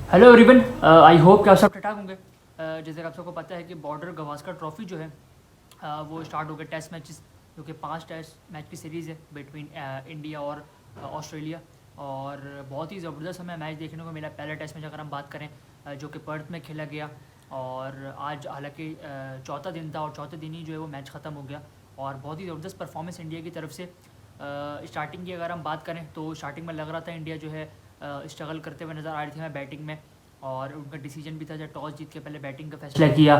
Hello everyone, I hope कि आप सब ठीक ठाक होंगे। जैसे कि आप सबको पता है कि बॉर्डर गवास्कर ट्रॉफ़ी जो है वो स्टार्ट हो गया टेस्ट मैचेस, जो कि 5 टेस्ट मैच की सीरीज़ है बिटवीन इंडिया और ऑस्ट्रेलिया। और बहुत ही ज़बरदस्त हमें मैच देखने को मिला। पहला टेस्ट मैच अगर हम बात करें जो कि पर्थ में खेला गया, और आज हालांकि चौथा दिन था और चौथे दिन ही जो है वो मैच ख़त्म हो गया। और बहुत ही ज़बरदस्त परफॉर्मेंस इंडिया की तरफ से। स्टार्टिंग की अगर हम बात करें तो स्टार्टिंग में लग रहा था इंडिया जो है स्ट्रगल करते हुए नज़र आ रही थी हमें बैटिंग में। और उनका डिसीजन भी था जब टॉस जीत के पहले बैटिंग का फैसला किया।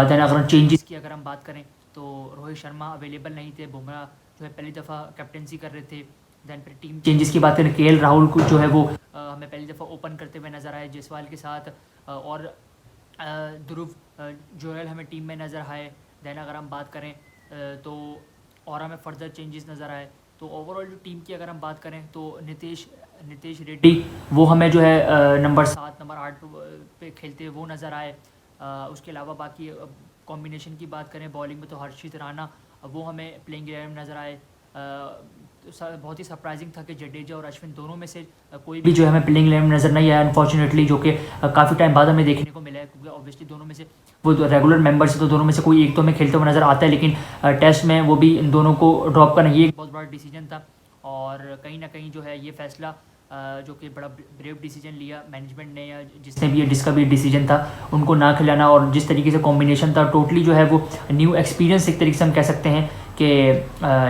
देन अगर चेंजेस की अगर हम बात करें तो रोहित शर्मा अवेलेबल नहीं थे, बुमराह जो है पहली दफ़ा कैप्टनसी कर रहे थे। देन फिर टीम चेंजेस की बात करें, के राहुल को जो है वो हमें पहली दफ़ा ओपन करते हुए नज़र आए जायसवाल के साथ। और ध्रुव जोयल हमें टीम में नज़र आए। देन अगर हम बात करें तो और हमें फर्दर चेंजेस नज़र आए। तो ओवरऑल जो टीम की अगर हम बात करें तो नितेश रेड्डी वो हमें जो है नंबर 7 नंबर 8 पे खेलते हुए वो नज़र आए। उसके अलावा बाकी कॉम्बिनेशन की बात करें बॉलिंग में तो हर्षित राणा वो हमें प्लेइंग 11 में नज़र आए। बहुत ही सरप्राइजिंग था कि जडेजा और अश्विन दोनों में से कोई भी जो है हमें प्लेइंग 11 में नज़र नहीं आया अनफॉर्चुनेटली, जो कि काफ़ी टाइम बाद हमें देखने को मिला है, क्योंकि ऑब्वियसली दोनों में से वो रेगुलर मेंबर्स है तो दोनों में से कोई एक तो हमें खेलते हुए नज़र आता है। लेकिन टेस्ट में वो भी इन दोनों को ड्रॉप करना ये एक बहुत बड़ा डिसीजन था। और कहीं ना कहीं जो है ये फैसला जो कि बड़ा ब्रेव डिसीजन लिया मैनेजमेंट ने, या जिसने भी जिसका भी डिसीजन था उनको ना खिलाना। और जिस तरीके से कॉम्बिनेशन था टोटली जो है वो न्यू एक्सपीरियंस एक तरीके से हम कह सकते हैं कि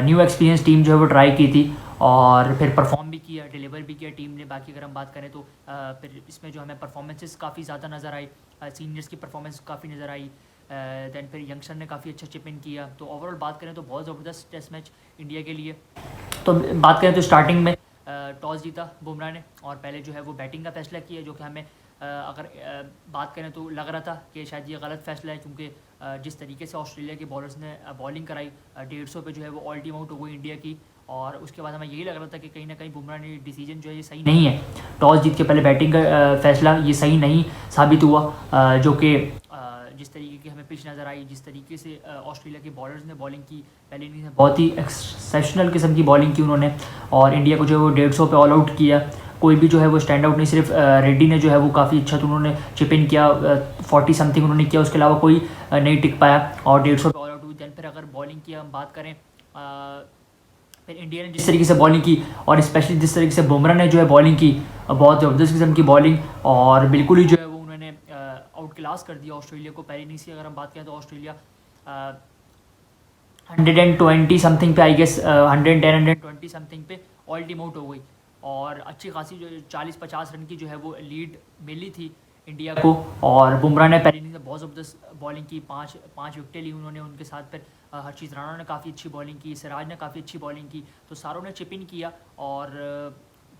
न्यू एक्सपीरियंस टीम जो है वो ट्राई की थी और फिर परफॉर्म भी किया, डिलीवर भी किया टीम ने। बाकी अगर हम बात करें तो फिर इसमें जो हमें परफॉर्मेंसेस काफ़ी ज़्यादा नज़र आई, सीनियर्स की परफॉर्मेंस काफ़ी नज़र आई। दैन फिर यंगस्टर ने काफ़ी अच्छा चिप इन किया। तो ओवरऑल बात करें तो बहुत ज़बरदस्त टेस्ट मैच इंडिया के लिए। तो बात करें तो स्टार्टिंग में टॉस जीता बुमराह ने और पहले जो है वो बैटिंग का फैसला किया, जो कि हमें अगर बात करें तो लग रहा था कि शायद ये गलत फैसला है, क्योंकि जिस तरीके से ऑस्ट्रेलिया के बॉलर्स ने बॉलिंग कराई 150 पे जो है वो ऑल टीम आउट हो गई इंडिया की। और उसके बाद हमें यही लग रहा था कि कहीं ना कहीं बुमराह ने डिसीजन जो है ये सही नहीं है, टॉस जीत के पहले बैटिंग का फैसला ये सही नहीं साबित हुआ। जो कि जिस तरीके की हमें पिच नज़र आई, जिस तरीके से ऑस्ट्रेलिया के बॉलर्स ने बॉलिंग की पहले इनिंग्स में, बहुत ही एक्सेप्शनल किस्म की बॉलिंग की उन्होंने। और इंडिया को जो है वो 150 पे ऑल आउट किया। कोई भी जो है वो स्टैंड आउट नहीं, सिर्फ रेड्डी ने जो है वो काफ़ी अच्छा तो उन्होंने चिप इन किया, 40 समथिंग उन्होंने किया, उसके अलावा कोई नहीं टिक पाया और 150 पे ऑल आउट हुई। दैन फिर अगर बॉलिंग की हम बात करें, फिर इंडिया ने जिस तरीके से बॉलिंग की और स्पेशली जिस तरीके से बुमराह ने जो है बॉलिंग की, बहुत ज़बरदस्त किस्म की बॉलिंग, और बिल्कुल ही जो है वो उन्होंने आउट क्लास कर दिया ऑस्ट्रेलिया को। पहले इनिंग्स की अगर हम बात करें तो ऑस्ट्रेलिया 120 समथिंग पे, आई गेस 110 120 समथिंग पे ऑल टीम आउट हो गई। और अच्छी खासी जो 40-50 रन की जो है वो लीड मिली थी इंडिया को। और बुमराह ने पहली इनिंग्स में बहुत ज़बरदस्त बॉलिंग की, पाँच विकेटें ली उन्होंने। उनके साथ फिर हर्षित राणा ने काफ़ी अच्छी बॉलिंग की, सिराज ने काफ़ी अच्छी बॉलिंग की। तो सारों ने चिप इन किया और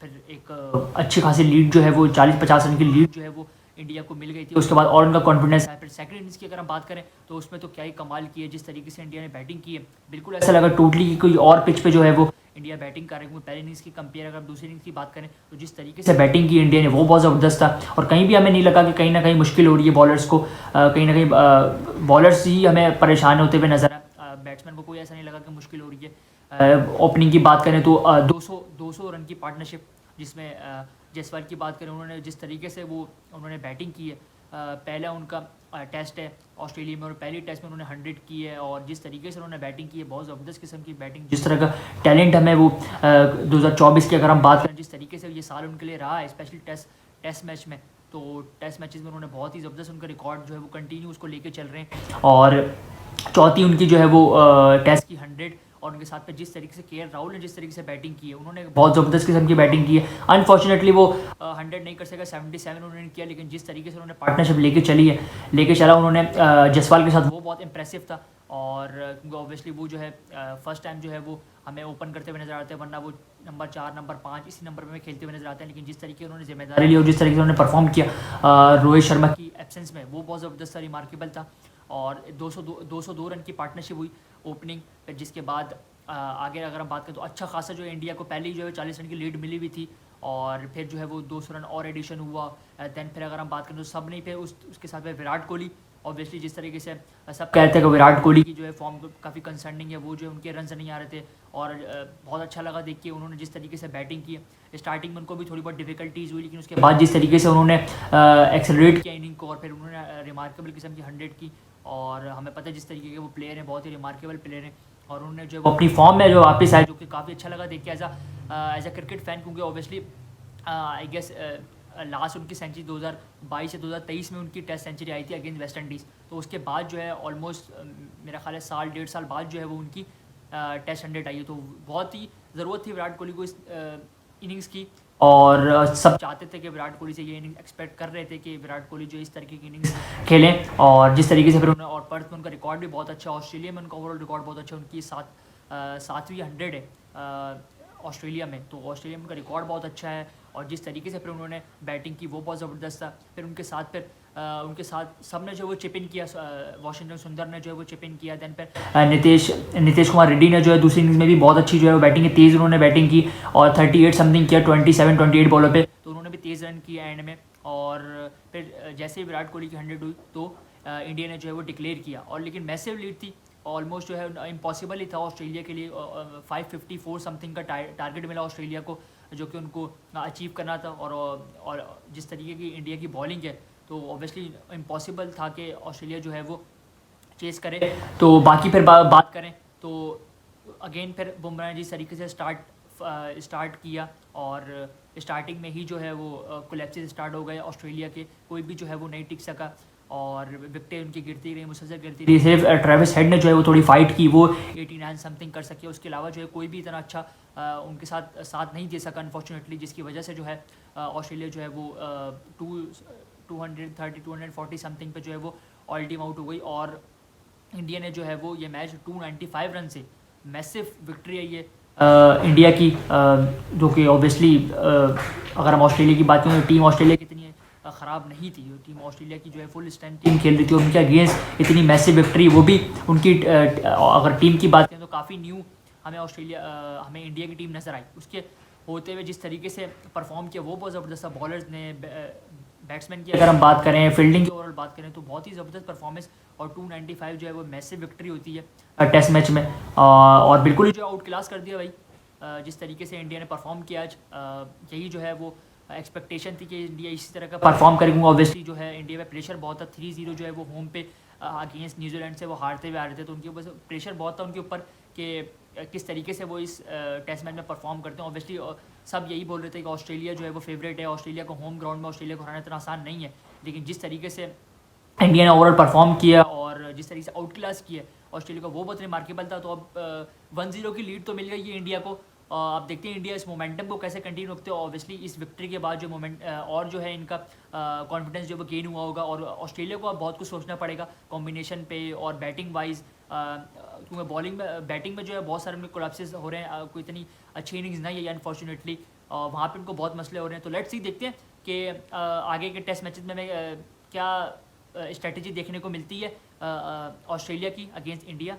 फिर एक अच्छी खासी लीड जो है वो 40-50 रन की लीड जो है वो इंडिया को मिल गई थी। उसके बाद और उनका कॉन्फिडेंस है। फिर सेकंड इनिंग्स की अगर हम बात करें तो उसमें तो क्या ही कमाल की है, जिस तरीके से इंडिया ने बैटिंग की है, बिल्कुल ऐसा लगा टोटली कोई और पिच पे जो है वो इंडिया बैटिंग कर रही है। पहले इनिंग्स की कंपेयर अगर दूसरी इनिंग्स की बात करें तो जिस तरीके से बैटिंग की इंडिया ने वो बहुत ज़बरदस्त था। और कहीं भी हमें नहीं लगा कि कहीं ना कहीं मुश्किल हो रही है बॉलर्स को, कहीं ना कहीं बॉलर्स ही हमें परेशान होते हुए नजर आए, बैट्समैन को कोई ऐसा नहीं लगा कि मुश्किल हो रही है। ओपनिंग की बात करें तो 200 रन की पार्टनरशिप, जिसमें जायसवाल की बात करें, उन्होंने जिस तरीके से वो उन्होंने बैटिंग की है, पहला उनका टेस्ट है ऑस्ट्रेलिया में और पहली टेस्ट में उन्होंने 100 की है। और जिस तरीके से उन्होंने बैटिंग की है, बहुत ज़बरदस्त किस्म की बैटिंग, जिस तरह का टैलेंट हमें वो 2024 की अगर हम बात करें, जिस तरीके से ये साल उनके लिए रहा है स्पेशली टेस्ट मैच में, तो टेस्ट मैचेस में उन्होंने बहुत ही ज़बरदस्त उनका रिकॉर्ड जो है वो कंटिन्यू उसको लेके चल रहे हैं। और चौथी उनकी जो है वो टेस्ट की 100। और उनके साथ पे जिस तरीके से के राहुल ने जिस तरीके से बैटिंग की है, उन्होंने बहुत ज़बरदस्त किस्म की बैटिंग की है। अनफॉर्चुनेटली वो 100 नहीं कर सका, 77 उन्होंने किया। लेकिन जिस तरीके से उन्होंने पार्टनरशिप लेके चला उन्होंने जायसवाल के साथ, वो बहुत इंप्रेसिव था। और क्योंकि ऑब्वियसली वो जो है फर्स्ट टाइम जो है वो हमें ओपन करते हुए नजर आते हैं, वरना वो नंबर 4 नंबर 5 इसी नंबर पे खेलते हुए नजर आते हैं। लेकिन जिस तरीके उन्होंने जिम्मेदारी ली और जिस तरीके से उन्होंने परफॉर्म किया रोहित शर्मा की एब्सेंस में, वो बहुत ज़बरदस्त था, रिमार्केबल था। और 202 रन की पार्टनरशिप हुई ओपनिंग, फिर जिसके बाद आगे अगर हम बात करें तो अच्छा खासा जो है इंडिया को पहले ही जो है 40 रन की लीड मिली हुई थी। और फिर जो है वो 200 रन और एडिशन हुआ। दैन फिर अगर हम बात करें तो सब नहीं, फिर उसके साथ में विराट कोहली, ऑब्वियसली जिस तरीके से सब कहते हैं कि विराट कोहली की जो है फॉर्म काफ़ी कंसर्निंग है, वो जो है उनके रन नहीं आ रहे थे। और बहुत अच्छा लगा देख के उन्होंने जिस तरीके से बैटिंग की। स्टार्टिंग में उनको भी थोड़ी बहुत डिफिकल्टीज़ हुई, लेकिन उसके बाद जिस तरीके से उन्होंने एक्सेलरेट किया इनिंग को और फिर उन्होंने रिमार्केबल किस्म की 100 की। और हमें पता है जिस तरीके के वो प्लेयर हैं, बहुत ही रिमार्केबल प्लेयर हैं, और उन्होंने जो वो अपनी फॉर्म में जो वापस आए, जो कि काफ़ी अच्छा लगा देख के एज अ क्रिकेट फ़ैन, क्योंकि ऑब्वियसली आई गेस लास्ट उनकी सेंचुरी 2022 या 2023 में उनकी टेस्ट सेंचुरी आई थी अगेंस्ट वेस्ट इंडीज़। तो उसके बाद जो है ऑलमोस्ट मेरा ख्याल है साल 1.5 साल बाद जो है वो उनकी टेस्ट 100 आई है। तो बहुत ही ज़रूरत थी विराट कोहली को इस इनिंग्स की, और सब चाहते थे कि विराट कोहली से ये इनिंग्स एक्सपेक्ट कर रहे थे कि विराट कोहली जो इस तरीके की इनिंग्स खेलें। और जिस तरीके से फिर उन्होंने, और पर्थ में उनका रिकॉर्ड भी बहुत अच्छा, ऑस्ट्रेलिया में उनका ओवरऑल रिकॉर्ड बहुत अच्छा, उनकी 7वीं 100 है ऑस्ट्रेलिया में। तो ऑस्ट्रेलिया में उनका रिकॉर्ड बहुत अच्छा है, और जिस तरीके से फिर उन्होंने बैटिंग की वो बहुत ज़बरदस्त था। फिर उनके साथ सब ने जो वो चिप इन किया, वाशिंगटन सुंदर ने जो है वो चिप इन किया। दैन फिर नीतीश कुमार रेड्डी ने जो है दूसरी इनिंग्स में भी बहुत अच्छी जो है वो बैटिंग की, तेज़ उन्होंने बैटिंग की और 38 समथिंग किया 27-28 बॉलों पे, तो उन्होंने भी तेज़ रन किया एंड में। और फिर जैसे ही विराट कोहली की 100 हुई तो इंडिया ने जो है वो डिक्लेयर किया, और लेकिन मैसिव लीड थी, ऑलमोस्ट जो है इम्पॉसिबल ही था ऑस्ट्रेलिया के लिए। 554 समथिंग का टारगेट मिला ऑस्ट्रेलिया को, जो कि उनको अचीव करना था। और जिस तरीके की इंडिया की बॉलिंग है, तो ऑब्वियसली इम्पॉसिबल था कि ऑस्ट्रेलिया जो है वो चेस करे। तो बाकी फिर बात करें तो अगेन फिर बुमराह ने जिस तरीके से स्टार्ट किया, और स्टार्टिंग में ही जो है वो कोलैप्सेस स्टार्ट हो गए ऑस्ट्रेलिया के, कोई भी जो है वो नहीं टिक सका, और विकेटें उनकी गिरती रही, मुसलसल गिरती रही। सिर्फ ट्रेविस हेड ने जो है वो थोड़ी फाइट की, वो 89 समथिंग कर सके, उसके अलावा जो है कोई भी इतना अच्छा उनके साथ नहीं दे सका अनफॉर्चुनेटली, जिसकी वजह से जो है ऑस्ट्रेलिया जो है वो 240 समथिंग पे जो है वो ऑल टीम आउट हो गई। और इंडिया ने जो है वो ये मैच 295 रन से मैसिव विक्ट्री है ये इंडिया की, जो कि ऑब्वियसली अगर हम ऑस्ट्रेलिया की बात करें तो टीम ऑस्ट्रेलिया की इतनी ख़राब नहीं थी। टीम ऑस्ट्रेलिया की जो है फुल स्ट्रेंथ टीम खेल रही थी, और उनके अगेंस्ट इतनी मैसिव विक्ट्री, वो भी उनकी अगर टीम की बात करें तो काफ़ी न्यू हमें इंडिया की टीम नज़र आई। उसके होते हुए जिस तरीके से परफॉर्म किया वो बहुत ज़बरदस्त था। बॉलर्स ने, बैट्समैन की अगर हम बात करें, फील्डिंग की ओवरऑल बात करें, तो बहुत ही ज़बरदस्त परफॉर्मेंस, और 295 जो है वो मैसिव विक्ट्री होती है टेस्ट मैच में। और बिल्कुल ही जो आउट क्लास कर दिया भाई, जिस तरीके से इंडिया ने परफॉर्म किया आज, यही जो है वो एक्सपेक्टेशन थी कि इंडिया इसी तरह का परफॉर्म करेंगे। ऑब्वियसली जो है इंडिया में प्रेशर बहुत था, 3-0 जो है वो होम पे अगेंस्ट न्यूजीलैंड से वो हारते हुए आ रहे थे, तो उनके ऊपर प्रेशर बहुत था उनके ऊपर कि किस तरीके से वो इस टेस्ट मैच में परफॉर्म करते हैं। ऑब्वियसली सब यही बोल रहे थे कि ऑस्ट्रेलिया जो है वो फेवरेट है, ऑस्ट्रेलिया को होम ग्राउंड में ऑस्ट्रेलिया को हराना इतना आसान नहीं है, लेकिन जिस तरीके से इंडिया ने ओवरऑल परफॉर्म किया और जिस तरीके से आउट क्लास किया ऑस्ट्रेलिया को, वो बहुत रिमार्केबल था। तो अब 1-0 की लीड तो मिल गई है इंडिया को। अब देखते हैं इंडिया इस मोमेंटम को कैसे कंटिन्यू रखते हो। ऑब्वियसली इस विक्ट्री के बाद जो और जो है इनका कॉन्फिडेंस जो वो गेन हुआ होगा, और ऑस्ट्रेलिया को अब बहुत कुछ सोचना पड़ेगा कॉम्बिनेशन पे और बैटिंग वाइज, क्योंकि बैटिंग में जो है बहुत सारे कोलैप्सेस हो रहे हैं, कोई इतनी अच्छी इनिंग्स नहीं है अनफॉर्चुनेटली, वहाँ पे उनको बहुत मसले हो रहे हैं। तो लेट्स सी, देखते हैं कि आगे के टेस्ट मैचेस में क्या स्ट्रेटजी देखने को मिलती है ऑस्ट्रेलिया की अगेंस्ट इंडिया।